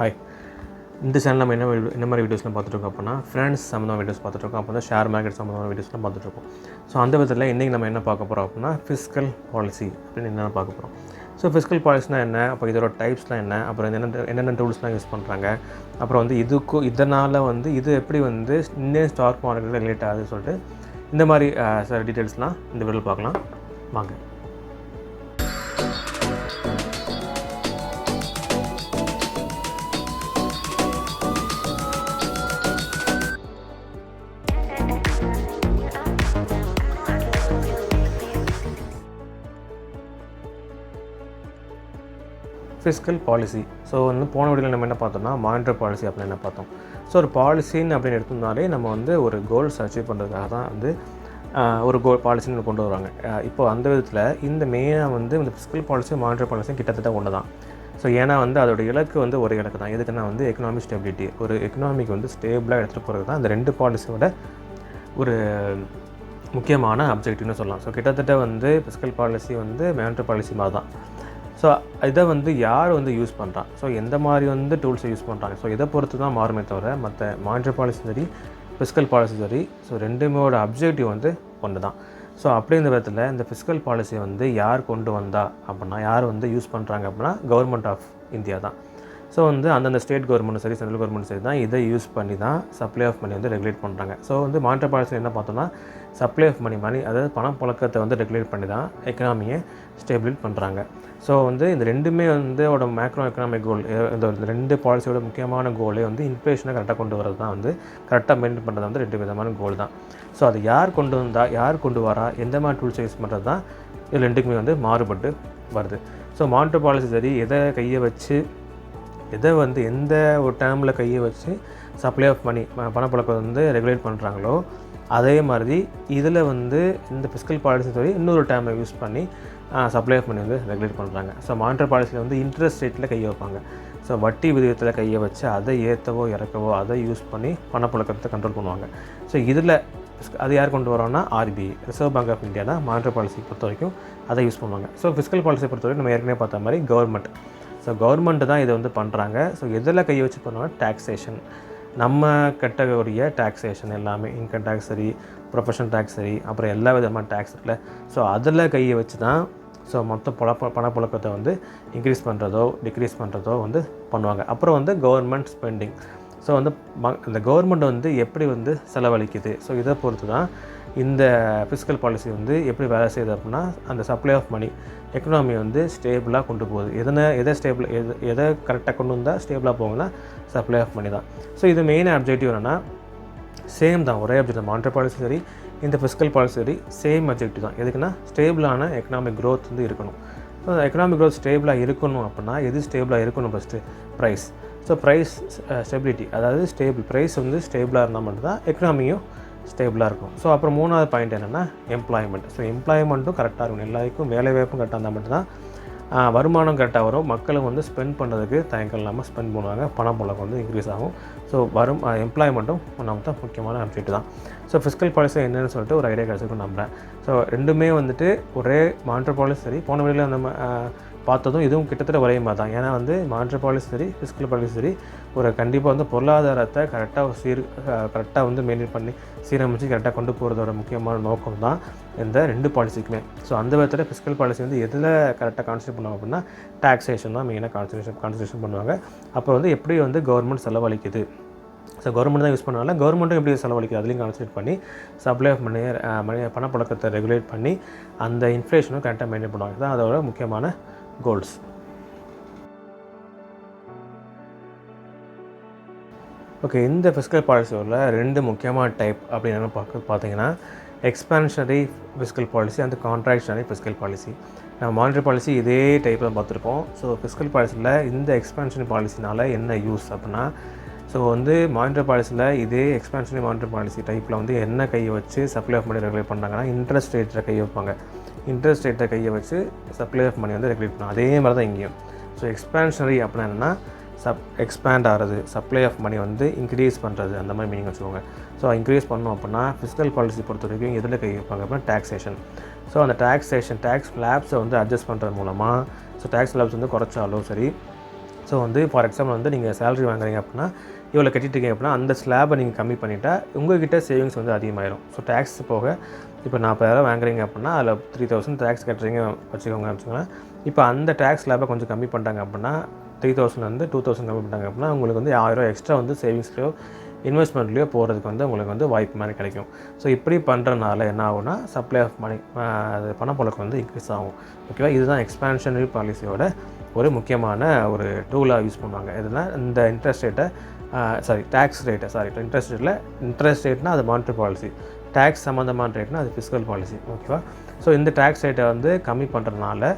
Hi. இந்த channel நம்ம என்ன மாதிரி வீடியோஸ்லாம் பார்த்துட்ருக்கோம் அப்படின்னா ஃப்ரெண்ட்ஸ் சம்மந்தமான வீடியோஸ் பார்த்துட்ருக்கோம். அப்போ தான் ஷேர் மார்க்கெட் சம்மந்தமான வீடியோஸ்லாம் பார்த்துட்ருக்கோம். ஸோ அந்த விதத்தில் இன்றைக்கி நம்ம என்ன பார்க்க போகிறோம் அப்படின்னா ஃபிஸ்கல் பாலிசி அப்படின்னு என்னென்ன பார்க்க போகிறோம். ஸோ ஃபிஸ்கல் பாலிசினால் என்ன, அப்போ இதோட டைப்ஸ்லாம் என்ன, அப்புறம் என்னென்ன டூல்ஸ்லாம் யூஸ் பண்ணுறாங்க, அப்புறம் வந்து இதனால் வந்து இது எப்படி வந்து இந்தியன் ஸ்டாக் மார்க்கெட் ரிலேட் ஆகுதுன்னு சொல்லிட்டு இந்த மாதிரி சில டீட்டெயில்ஸ்லாம் இந்த வீடியோவில் பார்க்கலாம் வாங்க. Fiscal policy. ஸோ வந்து போன வீடியோவில் நம்ம என்ன பார்த்தோம்னா மானிட்டரி பாலிசி அப்படின்னு என்ன பார்த்தோம். ஸோ ஒரு பாலிசின்னு அப்படின்னு எடுத்தோம்னாலே நம்ம வந்து ஒரு கோல்ஸ் அச்சீவ் பண்ணுறதுக்காக தான் வந்து ஒரு பாலிசின்னு கொண்டு வருவாங்க. இப்போ அந்த விதத்தில் இந்த மெயினாக வந்து இந்த ஃபிஸ்கல் பாலிசியும் மானிட்டரி பாலிசியும் கிட்டத்தட்ட ஒன்று தான். ஸோ ஏன்னா வந்து அதோட இலக்கு வந்து ஒரு இலக்கு தான். எதுக்குன்னா வந்து எக்கனாமிக் ஸ்டெபிலிட்டி, ஒரு எக்கனாமிக் வந்து ஸ்டேபிளாக எடுத்துகிட்டு போகிறது தான் இந்த ரெண்டு பாலிசியோட ஒரு முக்கியமான அப்ஜெக்டிவ்னு சொல்லலாம். ஸோ கிட்டத்தட்ட வந்து ஃபிஸ்கல் பாலிசி வந்து மானிட்டரி பாலிசி மாதிரி தான். ஸோ இதை வந்து யார் வந்து யூஸ் பண்ணுறான், ஸோ எந்த மாதிரி வந்து டூல்ஸை யூஸ் பண்ணுறாங்க, ஸோ இதை பொறுத்து தான் மாறுமே தவிர மற்ற மானிட்டரி பாலிசி சரி ஃபிஸ்கல் பாலிசி சரி ஸோ ரெண்டுமேயோட அப்ஜெக்டிவ் வந்து ஒன்று தான். ஸோ அப்படிங்கிற விதத்தில் இந்த ஃபிஸ்கல் பாலிசியை வந்து யார் கொண்டு வந்தா அப்படின்னா, யார் வந்து யூஸ் பண்ணுறாங்க அப்படின்னா கவர்மெண்ட் ஆஃப் இந்தியா தான். ஸோ வந்து அந்தந்த ஸ்டேட் கவர்மெண்ட்டும் சரி சென்ட்ரல் கவர்மெண்ட்டும் சரி தான் இதை யூஸ் பண்ணி தான் சப்ளை ஆஃப் மணி வந்து ரெகுலேட் பண்ணுறாங்க. ஸோ வந்து மானிட்டரி பாலிசி என்ன பார்த்தோம்னா சப்ளை ஆஃப் மணி அதாவது பணப்புழக்கத்தை வந்து ரெகுலேட் பண்ணி தான் எக்கனாமியை ஸ்டேபிளைட் பண்ணுறாங்க. ஸோ வந்து இந்த ரெண்டுமே வந்து மேக்ரோ எக்கனாமிக் கோல், இந்த ரெண்டு பாலிசியோட முக்கியமான கோலே வந்து இன்ஃப்ளேஷனை கரெக்டாக கொண்டு வரது தான் வந்து கரெக்டாக மெயின்டைன் பண்ணுறது வந்து ரெண்டு விதமான கோல் தான். ஸோ அது யார் கொண்டு வரா, எந்த மாதிரி டூல்ஸ் யூஸ் பண்ணுறது தான் இது ரெண்டுக்குமே வந்து மாறுபட்டு வருது. ஸோ மானிட்டரி பாலிசி சரி எதை கையை வச்சு எதை வந்து எந்த ஒரு டேர்மில் கையை வச்சு சப்ளை ஆஃப் மணி பணப்புழக்கம் வந்து ரெகுலேட் பண்ணுறாங்களோ அதே மாதிரி இதில் வந்து இந்த ஃபிஸ்கல் பாலிசி சரி இன்னொரு டேர்மை யூஸ் பண்ணி சப்ளை ஆஃப் மணி வந்து ரெகுலேட் பண்ணுறாங்க. ஸோ மானிட்டரி பாலிசியில் வந்து இன்ட்ரெஸ்ட் ரேட்டில் கையை வைப்பாங்க. ஸோ வட்டி விகிதத்தில் கையை வச்சு அதை ஏற்றவோ இறக்கவோ அதை யூஸ் பண்ணி பணப்புழக்கத்தை கண்ட்ரோல் பண்ணுவாங்க. ஸோ இதில் அது யார் கொண்டு வரோன்னா RBI, reserve bank of India தான் மானிட்டரி பாலிசி பொறுத்த வரைக்கும் அதை யூஸ் பண்ணுவாங்க. ஸோ ஃபிஸ்கல் பாலிசியை பொறுத்த வரைக்கும் நம்ம ஏற்கனவே பார்த்த மாதிரி கவர்மெண்ட், ஸோ கவர்மெண்ட்டு தான் இதை வந்து பண்ணுறாங்க. ஸோ எதில் கையை வச்சு பண்ணுவாங்க, டாக்ஸேஷன், நம்ம கட்டக்கூடிய டாக்ஸேஷன் எல்லாமே இன்கம் டேக்ஸ் சரி ப்ரொஃபஷனல் டேக்ஸ் சரி அப்புறம் எல்லா விதமான டேக்ஸ் இருக்குல்ல, ஸோ அதில் கையை வச்சு தான் ஸோ மொத்த பணப்புழக்கத்தை வந்து இன்க்ரீஸ் பண்ணுறதோ டிக்ரீஸ் பண்ணுறதோ வந்து பண்ணுவாங்க. அப்புறம் வந்து கவர்மெண்ட் ஸ்பெண்டிங், ஸோ வந்து இந்த கவர்மெண்ட் வந்து எப்படி வந்து செலவழிக்குது, ஸோ இதை பொறுத்து தான் இந்த ஃபிஸ்கல் பாலிசி வந்து எப்படி வேலை செய்யுது அப்படின்னா அந்த சப்ளை ஆஃப் மணி எக்கனாமி வந்து ஸ்டேபிளாக கொண்டு போகுது. எதை கரெக்டாக கொண்டு வந்தால் ஸ்டேபிளாக போகுங்கன்னா சப்ளை ஆஃப் மணி தான். ஸோ இது மெயின் அப்ஜெக்டிவ் என்னென்னா சேம் தான், ஒரே அப்ஜெக்டிவ். மானிட்டரி பாலிசி சரி இந்த ஃபிஸ்கல் பாலிசி சரி சேம் அப்ஜெக்டிவ் தான். எதுக்குன்னா ஸ்டேபிளான எக்கனாமிக் க்ரோத் வந்து இருக்கணும். ஸோ எக்கனாமிக் க்ரோத் ஸ்டேபிளாக இருக்கணும் அப்படின்னா எது ஸ்டேபிளாக இருக்கணும், first price. So price stability, அதாவது ஸ்டேபிள் ப்ரைஸ் வந்து ஸ்டேபிளாக இருந்தால் மட்டும்தான் எக்கனாமியும் ஸ்டேபிளாக இருக்கும். ஸோ அப்புறம் மூணாவது பாயிண்ட் என்னென்னா எம்ப்ளாய்மெண்ட். ஸோ எம்ப்ளாய்மெண்ட்டும் கரெக்டாக இருக்கும், எல்லாருக்கும் வேலை வாய்ப்பும் கரெக்டாக இருந்தால் மட்டும்தான் வருமானம் கரெக்டாக வரும், மக்களும் வந்து ஸ்பெண்ட் பண்ணுறதுக்கு தயக்கம் இல்லாமல் ஸ்பெண்ட் பண்ணுவாங்க, பணப்புழக்கம் வந்து இன்க்ரீஸ் ஆகும். ஸோ எம்ப்ளாய்மெண்ட்டும் நம்ம தான் முக்கியமான அப்ஜெக்ட் தான். ஸோ ஃபிஸ்கல் பாலிசி என்னென்னு சொல்லிட்டு ஒரு ஐடியா கிடச்சிருக்கும் நம்புகிறேன். ஸோ ரெண்டுமே வந்துட்டு ஒரே மானிட்டரி பாலிசி சரி போன வழியில் நம்ம பார்த்ததும் இதுவும் கிட்டத்தட்ட ஒரே மாதிரி தான். ஏன்னா வந்து மானிட்டரி பாலிசி சரி ஃபிஸ்கல் பாலிசி சரி ஒரு கண்டிப்பாக வந்து பொருளாதாரத்தை கரெக்டாக வந்து மெயின்டைன் பண்ணி சீரமைச்சு கரெக்டாக கொண்டு போகிறதோட முக்கியமான நோக்கம் தான் இந்த ரெண்டு பாலிசிக்குமே. ஸோ அந்த விதத்தில் ஃபிஸ்கல் பாலிசி வந்து எதில் கரெக்டாக கான்சன்ட்ரேட் பண்ணுவாங்க அப்படின்னா டாக்ஸேஷன் தான் மெயினாக கான்சன்ட்ரேஷன் பண்ணுவாங்க. அப்போ வந்து எப்படி வந்து கவர்மெண்ட் செலவழிக்குது, ஸோ கவர்மெண்ட் தான் யூஸ் பண்ணால கவர்மெண்ட்டும் எப்படி செலவழிக்குது அதுலேயும் கான்சன்ட்ரேட் பண்ணி சப்ளை ஆஃப் மணி பணப்புழக்கத்தை ரெகுலேட் பண்ணி அந்த இன்ஃப்ளேஷனும் கரெக்டாக மெயின்டைன் பண்ணுவாங்க. தான் அதோட முக்கியமான கோல்ஸ். ஓகே, இந்த ஃபிஸ்கல் பாலிசியோட ரெண்டு முக்கியமான டைப் அப்படின்னு பார்த்தீங்கன்னா expansionary fiscal policy and contractionary fiscal policy. நம்ம மானிட்டரி பாலிசி இதே டைப் தான் பார்த்துருப்போம். ஸோ ஃபிஸ்கல் பாலிசியில் இந்த எக்ஸ்பான்ஷனரி பாலிசினால் என்ன யூஸ் அப்படின்னா, ஸோ வந்து மானிட்டரி பாலிசியில் இதே எக்ஸ்பான்ஷனரி மானிட்டரி பாலிசி டைப்பில் வந்து என்ன கையை வச்சு சப்ளை ஆஃப் மணி ரெகுலேட் பண்ணுறாங்கன்னா இன்ட்ரெஸ்ட் ரேட்டில் கையை வைப்பாங்க. இன்ட்ரெஸ்ட் ரேட்டை கையை வச்சு சப்ளை ஆஃப் மணி வந்து ரெகுலேட் பண்ணுவாங்க. அதே மாதிரி தான் இங்கேயும். ஸோ எக்ஸ்பான்ஷனரி அப்படின்னா என்னென்னா எக்ஸ்பேண்ட் ஆகிறது, சப்ளை ஆஃப் மணி வந்து இன்க்ரீஸ் பண்ணுறது, அந்த மாதிரி மீனிங் வச்சுக்கோங்க. ஸோ இன்க்ரீஸ் பண்ணோம் அப்படின்னா ஃபிஸ்கல் பாலிசி பொறுத்த வரைக்கும் எதில் கை வைப்பாங்க அப்படின்னா டாக்ஸேஷன். ஸோ அந்த டேக்ஸ் ஸ்லாப்ஸை வந்து அட்ஜஸ்ட் பண்ணுறது மூலமாக, ஸோ டேக்ஸ் ஸ்லாப்ஸ் வந்து குறைச்சாலும் சரி ஸோ வந்து ஃபார் எக்ஸாம்பிள் வந்து நீங்கள் சேலரி வாங்குறீங்க அப்படின்னா இவ்வளோ கட்டிட்டுருக்கீங்க அப்படின்னா அந்த ஸ்லாபை நீங்கள் கம்மி பண்ணிட்டா உங்கள்கிட்ட சேவிங்ஸ் வந்து அதிகமாகிடும். ஸோ டேக்ஸ் போக இப்போ 40,000 வாங்குறீங்க அப்படின்னா அதில் 3,000 டேக்ஸ் கட்டுறீங்க வச்சுக்கோங்களேன். இப்போ அந்த டேக்ஸ் ஸ்லாபை கொஞ்சம் கம்மி பண்ணிட்டாங்க அப்படின்னா 3,000 வந்து 2,000 கம்மி பண்ணிட்டாங்க அப்படின்னா உங்களுக்கு வந்து 1,000 எக்ஸ்ட்ரா வந்து சேவிங்ஸ்லையோ இன்வெஸ்ட்மெண்ட்லேயோ போகிறதுக்கு வந்து உங்களுக்கு வந்து வாய்ப்பு மாதிரி கிடைக்கும். ஸோ இப்படி பண்ணுறதுனால என்ன ஆகும்னா சப்ளை ஆஃப் மணி அது பணப்புழக்கம் வந்து இன்க்ரீஸ் ஆகும். ஓகேவா? இதுதான் எக்ஸ்பான்ஷனரி பாலிசியோட ஒரு முக்கியமான ஒரு டூலாக யூஸ் பண்ணுவாங்க. எதுனா இந்த இன்ட்ரெஸ்ட் ரேட்டை டேக்ஸ் ரேட்னா அது மானிட்டரி பாலிசி, டேக்ஸ் சம்மந்தமான ரேட்னா அது ஃபிஸ்கல் பாலிசி. ஓகேவா? ஸோ இந்த டேக்ஸ் ரேட்டை வந்து கம்மி பண்ணுறதுனால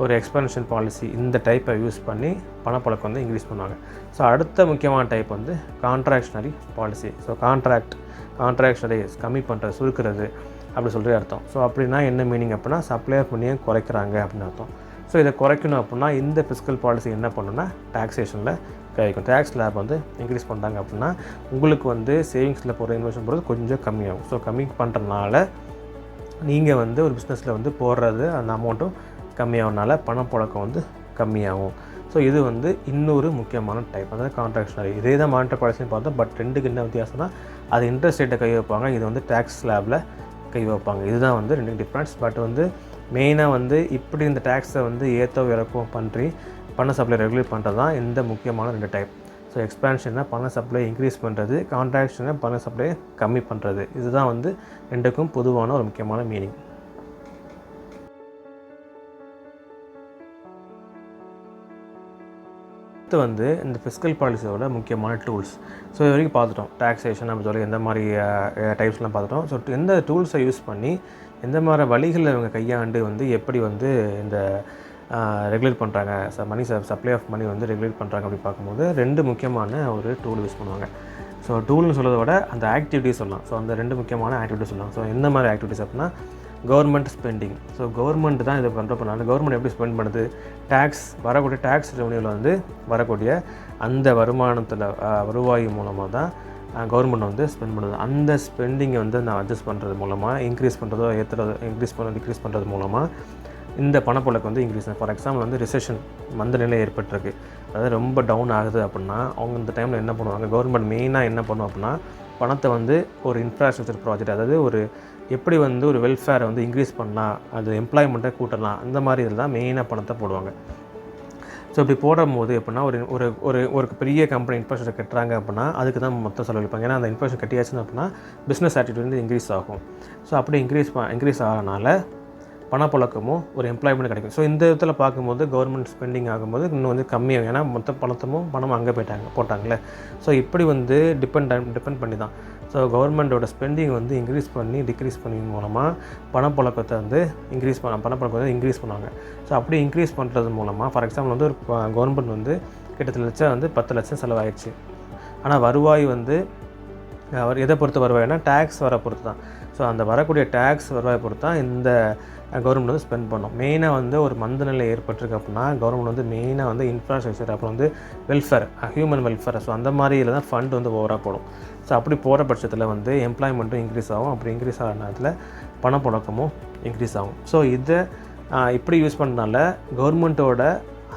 ஒரு எக்ஸ்பான்ஷன் பாலிசி இந்த டைப்பை யூஸ் பண்ணி பணப்புழக்கம் வந்து இன்க்ரீஸ் பண்ணுவாங்க. ஸோ அடுத்த முக்கியமான டைப் வந்து கான்ட்ராக்ஷனரி பாலிசி. ஸோ கான்ட்ராக்ஷனரி கம்மி பண்ணுறது, சுருக்கிறது அப்படி சொல்கிற அர்த்தம். ஸோ அப்படின்னா என்ன மீனிங் அப்படின்னா சப்ளை பண்ணியே குறைக்கிறாங்க அப்படின்னு அர்த்தம். ஸோ இதை குறைக்கணும் அப்படின்னா இந்த ஃபிஸ்கல் பாலிசி என்ன பண்ணுன்னா டாக்ஸேஷனில் கிடைக்கும். டேக்ஸ் ஸ்லாப் வந்து இன்க்ரீஸ் பண்ணுறாங்க அப்படின்னா உங்களுக்கு வந்து சேவிங்ஸில் போகிற இன்வெஸ்ட்மெண்ட் போகிறது கொஞ்சம் கம்மியாகும். ஸோ கம்மி பண்ணுறதுனால நீங்கள் வந்து ஒரு பிஸ்னஸில் வந்து போடுறது அந்த அமௌண்ட்டும் கம்மியாகனால பணப்புழக்கம் வந்து கம்மியாகும். ஸோ இது வந்து இன்னொரு முக்கியமான டைப், அதாவது கான்ட்ராக்ஷனரி. இதே தான் மானிட்டரி பாலிசின்னு பார்த்தோம். பட் ரெண்டுக்கு என்ன வித்தியாசம்னா அது இன்ட்ரெஸ்ட் ரேட்டை கை வைப்பாங்க, இது வந்து டேக்ஸ் ஸ்லாபில் கை வைப்பாங்க. இதுதான் வந்து ரெண்டு டிஃப்ரென்ஸ். பட் வந்து மெயினாக வந்து இப்படி இந்த டேக்ஸை வந்து ஏற்றோ இறக்கம் பண்ணி பண சப்ளை ரெகுலேட் பண்ணுறது தான் இந்த முக்கியமான ரெண்டு டைப். ஸோ எக்ஸ்பான்ஷனை பண சப்ளை இன்க்ரீஸ் பண்ணுறது, கான்ட்ராக்ஷனை பண சப்ளை கம்மி பண்ணுறது. இதுதான் வந்து ரெண்டுக்கும் பொதுவான ஒரு முக்கியமான மீனிங். அடுத்து வந்து இந்த ஃபிஸ்கல் பாலிசியோட முக்கியமான டூல்ஸ். ஸோ இது வரைக்கும் பார்த்துட்டோம் டாக்ஸேஷன் அப்படி சொல்லி எந்த மாதிரி டைப்ஸ்லாம் பார்த்துட்டோம். ஸோ எந்த டூல்ஸை யூஸ் பண்ணி எந்த மாதிரி வழிகளில் இவங்க கையாண்டு வந்து எப்படி வந்து இந்த ரெகுலேட் பண்ணுறாங்க, சப்ளை ஆஃப் மணி வந்து ரெகுலேட் பண்ணுறாங்க அப்படி பார்க்கும்போது ரெண்டு முக்கியமான ஒரு டூல் யூஸ் பண்ணுவாங்க. ஸோ டூல்னு சொல்கிறத விட அந்த ஆக்டிவிட்டிஸ் சொல்லலாம். ஸோ அந்த ரெண்டு முக்கியமான ஆக்டிவிட்டிஸ் சொல்லலாம். ஸோ எந்த மாதிரி ஆக்டிவிட்டிஸ் அப்படின்னா கவர்மெண்ட் ஸ்பெண்டிங். ஸோ கவர்மெண்ட் தான் இதை பண்ணுறதுனால கவர்மெண்ட் எப்படி ஸ்பெண்ட் பண்ணுறது, வரக்கூடிய டேக்ஸ் ரெவன்யூவில் வந்து வரக்கூடிய அந்த வருவாய் மூலமாக தான் கவர்மெண்ட் வந்து ஸ்பெண்ட் பண்ணுது. அந்த ஸ்பெண்டிங்கை வந்து நான் அட்ஜஸ்ட் பண்ணுறது மூலமாக இன்க்ரீஸ் பண்ணுறதோ டிக்ரீஸ் பண்ணுறது மூலமாக இந்த பணப்புழக்கம் வந்து இன்க்ரீஸ் ஆகும். ஃபார் எக்ஸாம்பிள் வந்து ரிசெஷன் மந்த நிலை ஏற்பட்டிருக்கு, அதாவது ரொம்ப டவுன் ஆகுது அப்படின்னா அவங்க இந்த டைமில் என்ன பண்ணுவாங்க, கவர்மெண்ட் மெயினாக என்ன பண்ணுவோம் அப்படின்னா பணத்தை வந்து ஒரு இன்ஃப்ராஸ்ட்ரக்சர் ப்ராஜெக்ட், அதாவது ஒரு எப்படி வந்து ஒரு வெல்ஃபேரை வந்து இன்க்ரீஸ் பண்ணலாம், அது எம்ப்ளாய்மெண்ட்டை கூட்டலாம், அந்த மாதிரி இதில் தான் மெயினாக பணத்தை போடுவாங்க. ஸோ இப்படி போடும்போது எப்படின்னா ஒரு பெரிய கம்பெனி இன்ஃப்ராஸ்ட்ரக்சர் கட்டுறாங்க அப்படின்னா அதுக்கு தான் மொத்தம் செலவழிப்பாங்க. ஏன்னா அந்த இன்ஃப்ராஸ்ட்ரக்சர் கட்டியாச்சுன்னு அப்படின்னா பிஸ்னஸ் ஆக்டிவிட்டி வந்து இன்க்ரீஸ் ஆகும். ஸோ அப்படி இன்க்ரீஸ் ஆகிறனால பணப்புழக்கமும் ஒரு எம்ப்ளாய்மெண்ட் கிடைக்கும். ஸோ இந்த இடத்துல பார்க்கும்போது கவர்மெண்ட் ஸ்பெண்டிங் ஆகும்போது இன்னும் வந்து கம்மியாகும். ஏன்னா மொத்த பணமும் அங்கே போட்டாங்களே. ஸோ இப்படி வந்து டிபெண்ட் பண்ணி தான். ஸோ கவர்மெண்ட்டோட ஸ்பெண்டிங் வந்து டிக்ரீஸ் பண்ணி மூலமாக பணப்புழக்கத்தை வந்து பணப்புழக்கத்தை இன்க்ரீஸ் பண்ணுவாங்க. ஸோ அப்படி இன்க்ரீஸ் பண்ணுறது மூலமாக ஃபார் எக்ஸாம்பிள் வந்து ஒரு கவர்மெண்ட் வந்து கிட்டத்தட்ட வந்து 10 லட்சம் செலவாயிடுச்சு. ஆனால் வருவாய் வந்து எதை பொறுத்து வருவாய்னா டேக்ஸ் வர பொறுத்து தான். ஸோ அந்த வரக்கூடிய டேக்ஸ் வருவாயை பொறுத்து தான் இந்த கவர்மெண்ட் வந்து ஸ்பெண்ட் பண்ணோம். மெயினாக வந்து ஒரு மந்த நிலை ஏற்பட்டிருக்கு அப்படின்னா கவர்மெண்ட் வந்து மெயினாக வந்து இன்ஃப்ராஸ்ட்ரக்சர், அப்புறம் வந்து வெல்ஃபேர், ஹியூமன் வெல்ஃபேர், ஸோ அந்த மாதிரியில் தான் ஃபண்ட் வந்து ஓவராக போடும். ஸோ அப்படி போகிற பட்சத்தில் வந்து எம்ப்ளாய்மெண்ட்டும் இன்க்ரீஸ் ஆகும். அப்படி இன்க்ரீஸ் ஆகிற நேரத்தில் பணப்புழக்கமும் இன்க்ரீஸ் ஆகும். ஸோ இதை இப்படி யூஸ் பண்ணனால கவர்மெண்ட்டோட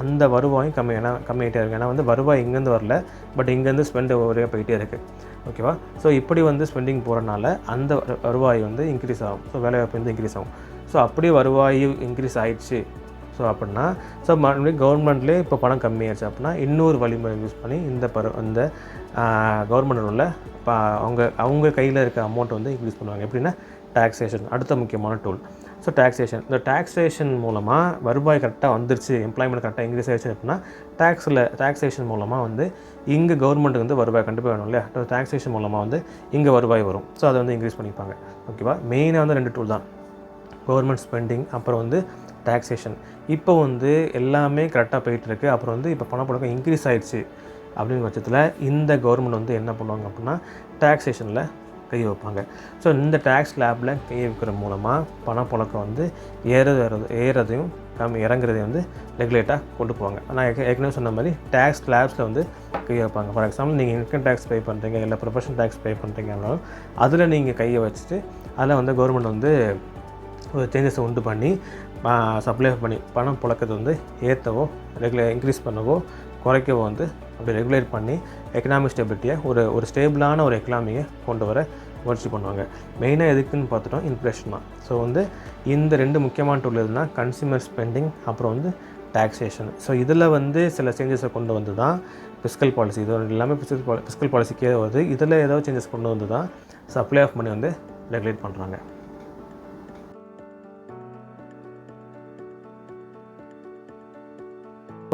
அந்த வருவாயும் கம்மியாகிட்டே இருக்குது. ஏன்னா வந்து வருவாய் இங்கேருந்து வரல, பட் இங்கேருந்து ஸ்பெண்ட் ஒரே போயிட்டே இருக்குது. ஓகேவா? ஸோ இப்படி வந்து ஸ்பெண்டிங் போகிறனால அந்த வருவாய் வந்து இன்க்ரீஸ் ஆகும். ஸோ வேலைவாய்ப்பு வந்து இன்க்ரீஸ் ஆகும். ஸோ அப்படி வருவாய் இன்க்ரீஸ் ஆகிடுச்சு. ஸோ அப்படின்னா மறுபடியும் கவர்மெண்ட்லேயே இப்போ பணம் கம்மியாச்சு அப்படின்னா இன்னொரு வழிமுறை யூஸ் பண்ணி இந்த கவர்மெண்ட் உள்ள அவங்க கையில் இருக்க அமௌண்ட்டை வந்து இன்க்ரீஸ் பண்ணுவாங்க. எப்படின்னா டாக்ஸேஷன் அடுத்த முக்கியமான டூல். ஸோ இந்த டாக்ஸேஷன் மூலமாக வருவாய் கரெக்டாக வந்துருச்சு, எம்ப்ளாய்மெண்ட் கரெக்டாக இன்க்ரீஸ் ஆகிடுச்சு அப்படின்னா டாக்ஸேஷன் மூலமாக வந்து இங்கே கவர்மெண்ட்டுக்கு வந்து வருவாய் கண்டிப்பாக வேணும் இல்லையா? டாக்ஸேஷன் மூலமாக வந்து இங்கே வருவாய் வரும். ஸோ அதை வந்து இன்க்ரீஸ் பண்ணிப்பாங்க. ஓகேவா? மெயினாக வந்து 2 டூல் தான், கவர்மெண்ட் ஸ்பெண்டிங் அப்புறம் வந்து டாக்ஸேஷன். இப்போ வந்து எல்லாமே கரெக்டாக போயிட்டுருக்கு. அப்புறம் வந்து இப்போ பணப்புழக்கம் இன்க்ரீஸ் ஆகிடுச்சு அப்படிங்கிற பட்சத்தில் இந்த கவர்மெண்ட் வந்து என்ன பண்ணுவாங்க அப்படின்னா டாக்ஸேஷனில் கை வைப்பாங்க. ஸோ இந்த டேக்ஸ் லேபில் கை வைக்கிற மூலமாக பணப்புழக்கம் வந்து ஏறதையும் இறங்குறதையும் வந்து ரெகுலேட்டாக கொண்டு போவாங்க. நான் ஏற்கனவே சொன்ன மாதிரி டேக்ஸ் லேப்ஸில் வந்து கை வைப்பாங்க. ஃபார் எக்ஸாம்பிள் நீங்கள் இன்கம் டேக்ஸ் பே பண்ணுறீங்க, இல்லை ப்ரொஃபஷனல் டேக்ஸ் பே பண்ணுறீங்கன்னாலும் அதில் நீங்கள் கையை வச்சுட்டு அதில் வந்து கவர்மெண்ட் வந்து ஒரு சேஞ்சஸை உண்டு பண்ணி சப்ளை பண்ணி பணப்புழக்கத்தை வந்து ஏற்றவோ இன்க்ரீஸ் பண்ணவோ குறைக்கவோ வந்து அப்படி ரெகுலேட் பண்ணி எக்கனாமிக் ஸ்டெபிலிட்டியை ஒரு ஸ்டேபிளான ஒரு எக்கனாமியை கொண்டு வர முயற்சி பண்ணுவாங்க. மெயினாக எதுக்குன்னு பார்த்துட்டோம், இன்ஃப்ளேஷன் தான். ஸோ வந்து இந்த 2 முக்கியமான டூல் எதுனா கன்சியூமர் ஸ்பெண்டிங் அப்புறம் வந்து டாக்ஸேஷன். ஸோ இதில் வந்து சில சேஞ்சஸை கொண்டு வந்து தான் ஃபிஸ்கல் பாலிசி, இது எல்லாமே ஃபிஸ்கல் பாலிசிக்கே வருது. இதில் ஏதாவது சேஞ்சஸ் கொண்டு வந்து தான் சப்ளை ஆஃப் மணி வந்து ரெகுலேட் பண்ணுறாங்க.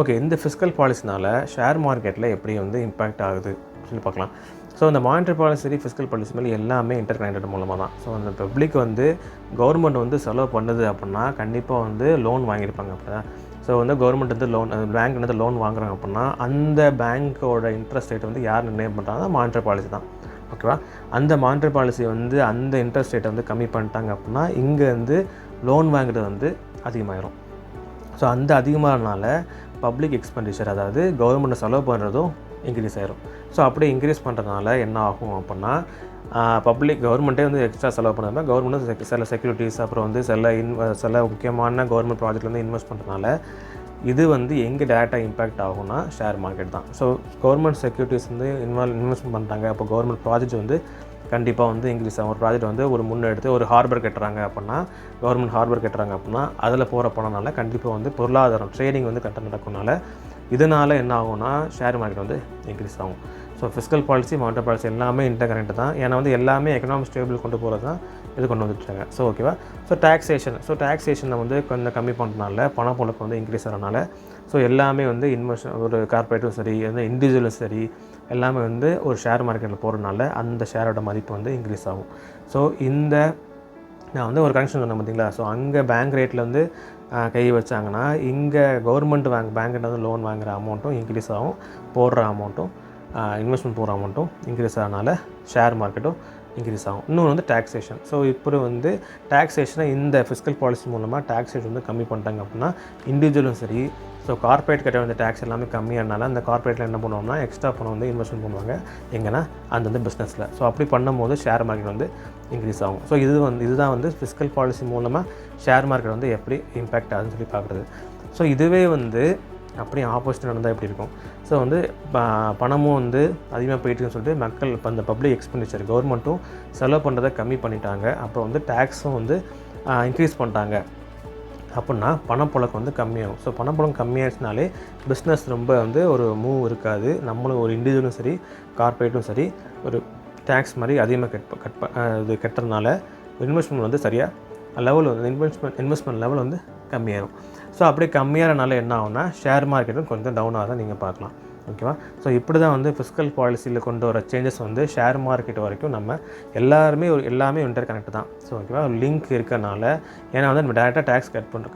ஓகே, இந்த ஃபிஸ்கல் பாலிசினால் ஷேர் மார்க்கெட்டில் எப்படி வந்து இம்பேக்ட் ஆகுது சொல்லி பார்க்கலாம். ஸோ இந்த மானிட்டரி பாலிசி சரி ஃபிஸ்கல் பாலிசி மேலே எல்லாமே இன்டர் கனெக்டட் மூலமாக தான். ஸோ அந்த பப்ளிக் வந்து கவர்மெண்ட் வந்து செலவு பண்ணுது அப்படின்னா கண்டிப்பாக வந்து லோன் வாங்கியிருப்பாங்க. அப்போ தான் ஸோ வந்து கவர்மெண்ட் வந்து பேங்க் வந்து லோன் வாங்குறாங்க அப்படின்னா அந்த பேங்க்கோட இன்ட்ரெஸ்ட் ரேட் வந்து யார் நிர்ணயம் பண்ணுறாங்கன்னா மானிட்டரி பாலிசி தான். ஓகேவா? அந்த மானிட்டரி பாலிசி வந்து அந்த இன்ட்ரெஸ்ட் ரேட்டை வந்து கம்மி பண்ணிட்டாங்க அப்படின்னா இங்கே வந்து லோன் வாங்குறது வந்து அதிகமாகிடும். ஸோ அந்த அதிகமாகனால பப்ளிக் எக்ஸ்பெண்டிச்சர், அதாவது கவர்மெண்ட்டை செலவு பண்ணுறதும் இன்க்ரீஸ் ஆகிரும். ஸோ அப்படியே இன்க்ரீஸ் பண்ணுறதுனால என்ன ஆகும் அப்படின்னா கவர்மெண்ட்டே வந்து எக்ஸ்ட்ரா செலவு பண்ணுறதுனா கவர்மெண்ட் சில செக்யூரிட்டிஸ் அப்புறம் வந்து சில முக்கியமான கவர்மெண்ட் ப்ராஜெக்ட் வந்து இன்வெஸ்ட் பண்ணுறதுனால இது வந்து எங்கே டேரெக்டாக இம்பேக்ட் ஆகும்னா ஷேர் மார்க்கெட் தான். ஸோ கவர்மெண்ட் செக்யூரிட்டிஸ் வந்து இன்வெஸ்ட்மெண்ட் பண்ணுறாங்க. அப்போ கவர்மெண்ட் ப்ராஜெக்ட் வந்து கண்டிப்பாக வந்து இன்க்ரீஸ் ஆகும். ஒரு ப்ராஜெக்ட் வந்து ஒரு முன்னெடுத்து ஒரு ஹார்பர் கட்டுறாங்க அப்படின்னா, கவர்மெண்ட் ஹார்பர் கட்டுறாங்க அப்படின்னா அதில் போகிற பணம்னால கண்டிப்பாக வந்து பொருளாதாரம் ட்ரேடிங் வந்து நடக்கும்னால இதனால் என்ன ஆகும்னா ஷேர் மார்க்கெட் வந்து இன்க்ரீஸ் ஆகும். So fiscal policy monetary policy எல்லாமே இன்டர் கனெக்ட் தான். ஏன்னா வந்து எல்லாமே எக்கனாமிக் ஸ்டேபிள் கொண்டு போகிறது தான் இது கொண்டு வந்துட்டாங்க. ஸோ ஓகேவா? ஸோ டாக்ஸேஷனை வந்து கொஞ்சம் கம்மி பண்ணுறதுனால பணப்புழக்கம் வந்து இன்க்ரீஸ் ஆகிறனால ஸோ எல்லாமே வந்து ஒரு கார்பரேட்டும் சரி வந்து இண்டிவிஜுவலும் சரி எல்லாமே வந்து ஒரு ஷேர் மார்க்கெட்டில் போகிறதுனால அந்த ஷேரோட மதிப்பு வந்து இன்க்ரீஸ் ஆகும். ஸோ நான் வந்து ஒரு கனெக்ஷன் சொன்னேன் பார்த்தீங்களா? ஸோ அங்கே பேங்க் ரேட்டில் வந்து கை வச்சாங்கன்னா இங்கே கவர்மெண்ட் பேங்க்கிட்ட வந்து லோன் வாங்குகிற அமௌண்ட்டும் இன்க்ரீஸ் ஆகும், போடுற அமௌண்ட்டும் இன்வெஸ்ட்மெண்ட் போகிற அமௌண்ட்டும் இன்க்ரீஸ் ஆகிறனால ஷேர் மார்க்கெட்டும் இன்க்ரீஸ் ஆகும். இன்னொன்று வந்து டாக்ஸேஷன். ஸோ இப்போ வந்து டாக்ஸேஷனை இந்த ஃபிஸ்கல் பாலிசி மூலமாக டாக்ஸேஷன் வந்து கம்மி பண்ணிட்டாங்க அப்படின்னா இண்டிவிஜுவலும் சரி ஸோ கார்பரேட் கட்ட வந்து டேக்ஸ் எல்லாமே கம்மியானால அந்த கார்பரேட்டில் என்ன பண்ணுவோம்னா எக்ஸ்ட்ரா பணம் வந்து இன்வெஸ்ட்மெண்ட் பண்ணுவாங்க எங்கன்னா அந்தந்த பிஸ்னஸில். ஸோ அப்படி பண்ணும்போது ஷேர் மார்க்கெட் வந்து இன்க்ரீஸ் ஆகும். ஸோ இதுதான் வந்து ஃபிஸ்கல் பாலிசி மூலமாக ஷேர் மார்க்கெட் வந்து எப்படி இம்பேக்ட் ஆகுதுன்னு சொல்லி பார்க்குறது. ஸோ இதுவே வந்து அப்படியே ஆப்போசிட் நடந்தால் எப்படி இருக்கும்? ஸோ வந்து பணமும் வந்து அதிகமாக போயிட்டுன்னு சொல்லிட்டு மக்கள் இப்போ அந்த பப்ளிக் எக்ஸ்பெண்டிச்சர் கவர்மெண்ட்டும் செலவு பண்ணுறதை கம்மி பண்ணிட்டாங்க. அப்புறம் வந்து டேக்ஸும் வந்து இன்க்ரீஸ் பண்ணிட்டாங்க அப்படின்னா பணப்புழக்கம் வந்து கம்மியாகும். ஸோ பணப்புழக்கம் கம்மியாகிடுச்சுனாலே பிஸ்னஸ் ரொம்ப வந்து ஒரு மூவ் இருக்காது. நம்மளும் ஒரு இண்டிவிஜுவலும் சரி கார்பரேட்டும் சரி ஒரு டேக்ஸ் மாதிரி அதிகமாக இது கட்டுறதுனால இன்வெஸ்ட்மெண்ட் வந்து சரியாக லெவல் வந்து இன்வெஸ்ட்மெண்ட் லெவல் வந்து கம்மியாகும். ஸோ அப்படியே கம்மியாகிறனால என்ன ஆகும்னா ஷேர் மார்க்கெட்டும் கொஞ்சம் டவுன் ஆக தான் நீங்கள் பார்க்கலாம். ஓகேவா? ஸோ இப்படி தான் வந்து ஃபிஸ்கல் பாலிசியில் கொண்டு வர சேஞ்சஸ் வந்து ஷேர் மார்க்கெட் வரைக்கும் நம்ம எல்லாமே இன்டர் கனெக்ட் தான். ஸோ ஓகேவா? லிங்க் இருக்கிறனால ஏன்னா வந்து நம்ம டேரெக்டாக டேக்ஸ் கட் பண்ணுற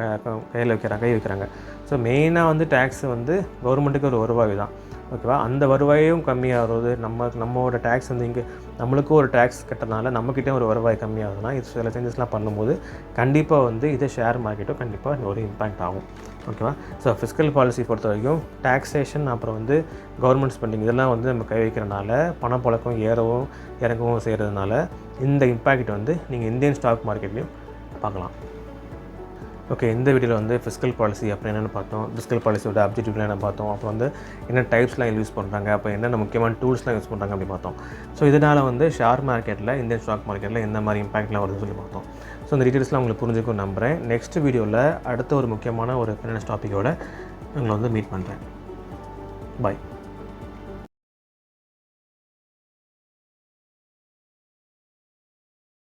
கை வைக்கிறாங்க. ஸோ மெயினாக வந்து டேக்ஸ் வந்து கவர்மெண்ட்டுக்கு ஒரு வருவாய் தான். ஓகேவா? அந்த வருவாயும் கம்மியாகிறது நம்மளோட டேக்ஸ் வந்து இங்கே நம்மளுக்கும் ஒரு டேக்ஸ் கட்டுறதுனால நம்மக்கிட்டே ஒரு வருவாய் கம்மியாகுதுன்னா இது சில சேஞ்சஸ்லாம் பண்ணும்போது கண்டிப்பாக வந்து இதை ஷேர் மார்க்கெட்டும் கண்டிப்பாக ஒரு இம்பேக்ட் ஆகும். ஓகேவா? ஸோ ஃபிஸ்கல் பாலிசி பொறுத்த வரைக்கும் டாக்ஸேஷன் அப்புறம் வந்து கவர்மெண்ட் ஸ்பெண்டிங் இதெல்லாம் வந்து நம்ம கை வைக்கிறனால பணப்புழக்கம் ஏறவும் இறங்கவும் செய்கிறதுனால இந்த இம்பேக்ட் வந்து நீங்கள் இந்தியன் ஸ்டாக் மார்க்கெட்லேயும் பார்க்கலாம். ஓகே, இந்த வீடியோவில் வந்து ஃபிஸ்கல் பாலிசி அப்புறம் என்னென்னு பார்த்தோம், ஃபிஸ்கல் பாலிசியோட அப்ஜெக்டிவ்லாம் என்ன பார்த்தோம், அப்புறம் வந்து என்ன டைப்ஸ்லாம் யூஸ் பண்ணுறாங்க, அப்போ என்னென்ன முக்கியமான டூல்ஸ்லாம் யூஸ் பண்ணுறாங்க அப்படி பார்த்தோம். ஸோ இதனால் வந்து ஷேர் மார்க்கெட்டில் இந்தியன் ஸ்டாக் மார்க்கெட்டில் எந்த மாதிரி இம்பாக்ட்லாம் வருதுன்னு சொல்லி பார்த்தோம். ஸோ இந்த டீட்டெயில்ஸ்லாம் உங்களுக்கு புரிஞ்சுக்கும் நம்புகிறேன். நெக்ஸ்ட் வீடியோவில் அடுத்த ஒரு முக்கியமான ஒரு ஃபைனான்ஸ் டாப்பிக்கோட உங்களை வந்து மீட் பண்ணுறேன். பாய்.